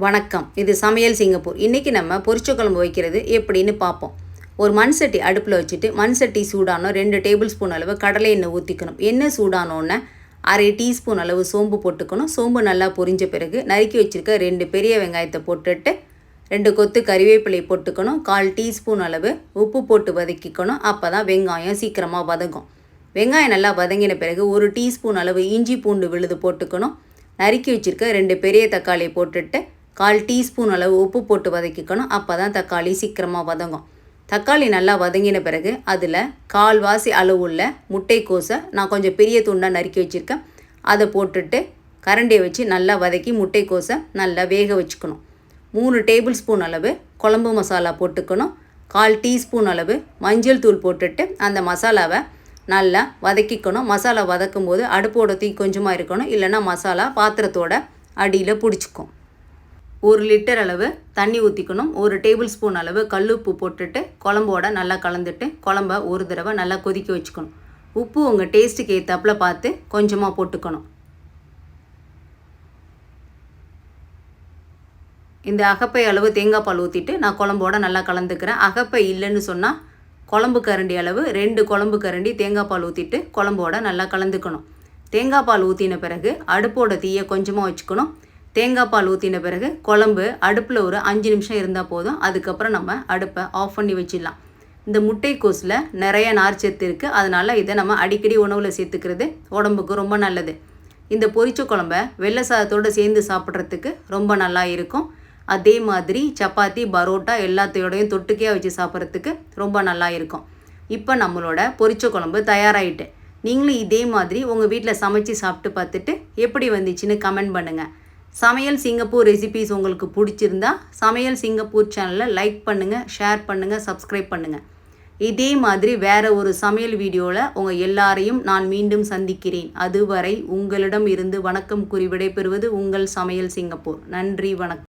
வணக்கம். இது சமையல் சிங்கப்பூர். இன்றைக்கி நம்ம பொரிச்ச குழம்பு வைக்கிறது எப்படின்னு பார்ப்போம். ஒரு மண் சட்டி அடுப்பில் வச்சுட்டு மண் சட்டி சூடானோ 2 டேபிள் ஸ்பூன் அளவு கடலை எண்ணெய் ஊற்றிக்கணும். எண்ணெய் சூடானோன்னே அரை டீஸ்பூன் அளவு சோம்பு போட்டுக்கணும். சோம்பு நல்லா பொரிஞ்ச பிறகு நறுக்கி வச்சுருக்க 2 பெரிய வெங்காயத்தை போட்டுட்டு 2 கொத்து கறிவேப்பிலை போட்டுக்கணும். 1/4 டீஸ்பூன் அளவு உப்பு போட்டு வதக்கிக்கணும். அப்போ தான் வெங்காயம் சீக்கிரமாக வதங்கும். வெங்காயம் நல்லா வதங்கின பிறகு 1 டீஸ்பூன் அளவு இஞ்சி பூண்டு விழுது போட்டுக்கணும். நறுக்கி வச்சுருக்க 2 பெரிய தக்காளி போட்டுட்டு 1/4 டீஸ்பூன் அளவு உப்பு போட்டு வதக்கிக்கணும். அப்போ தான் தக்காளி சீக்கிரமாக வதங்கும். தக்காளி நல்லா வதங்கின பிறகு அதில் 1/4 வாசி அளவுள்ள முட்டைக்கோஸை நான் கொஞ்சம் பெரிய துண்டாக நறுக்கி வச்சுருக்கேன். அதை போட்டுட்டு கரண்டியை வச்சு நல்லா வதக்கி முட்டைக்கோஸை நல்லா வேக வச்சுக்கணும். 3 டேபிள் ஸ்பூன் அளவு குழம்பு மசாலா போட்டுக்கணும். 1/4 டீஸ்பூன் அளவு மஞ்சள் தூள் போட்டுட்டு அந்த மசாலாவை நல்லா வதக்கிக்கணும். மசாலா வதக்கும் போது அடுப்போட தீ கொஞ்சமாக இருக்கணும், இல்லைன்னா மசாலா பாத்திரத்தோட அடியில் பிடிச்சிக்கும். 1 லிட்டர் அளவு தண்ணி ஊற்றிக்கணும். 1 டேபிள் ஸ்பூன் அளவு கல்லுப்பு போட்டுட்டு குழம்போட நல்லா கலந்துட்டு குழம்ப ஒரு தடவை நல்லா கொதிக்க வச்சுக்கணும். உப்பு உங்கள் டேஸ்ட்டுக்கு ஏற்றாப்புல பார்த்து கொஞ்சமாக போட்டுக்கணும். இந்த அகப்பை அளவு தேங்காய் பால் ஊற்றிட்டு நான் குழம்போட நல்லா கலந்துக்கிறேன். அகப்பை இல்லைன்னு சொன்னால் குழம்பு கரண்டி அளவு 2 குழம்பு கரண்டி தேங்காய் பால் ஊற்றிட்டு குழம்போட நல்லா கலந்துக்கணும். தேங்காய் பால் ஊற்றின பிறகு அடுப்போட தீயை கொஞ்சமாக வச்சுக்கணும். தேங்காய் பால் ஊற்றின பிறகு குழம்பு அடுப்பில் ஒரு 5 நிமிஷம் இருந்தால் போதும். அதுக்கப்புறம் நம்ம அடுப்பை ஆஃப் பண்ணி வச்சிடலாம். இந்த முட்டைக்கோஸில் நிறைய நார்ச்சத்து இருக்குது. அதனால் இதை நம்ம அடிக்கடி உணவில் சேர்த்துக்கிறது உடம்புக்கு ரொம்ப நல்லது. இந்த பொரிச்ச குழம்பை வெள்ளை சாதத்தோடு சேர்ந்து சாப்பிட்றதுக்கு ரொம்ப நல்லா இருக்கும். அதே மாதிரி சப்பாத்தி, பரோட்டா எல்லாத்தையோடையும் தொட்டுக்கையாக வச்சு சாப்பிட்றதுக்கு ரொம்ப நல்லா இருக்கும். இப்போ நம்மளோட பொரிச்ச குழம்பு தயாராகிட்டு. நீங்களும் இதே மாதிரி உங்கள் வீட்டில் சமைச்சு சாப்பிட்டு பார்த்துட்டு எப்படி வந்துச்சுன்னு கமெண்ட் பண்ணுங்கள். சமையல் சிங்கப்பூர் ரெசிபீஸ் உங்களுக்கு பிடிச்சிருந்தா சமையல் சிங்கப்பூர் சேனலை லைக் பண்ணுங்கள், ஷேர் பண்ணுங்கள், சப்ஸ்கிரைப் பண்ணுங்கள். இதே மாதிரி வேறு ஒரு சமையல் வீடியோவில் உங்கள் எல்லாரையும் நான் மீண்டும் சந்திக்கிறேன். அதுவரை உங்களிடம் இருந்து வணக்கம் கூறி விடைபெறுவது உங்கள் சமையல் சிங்கப்பூர். நன்றி, வணக்கம்.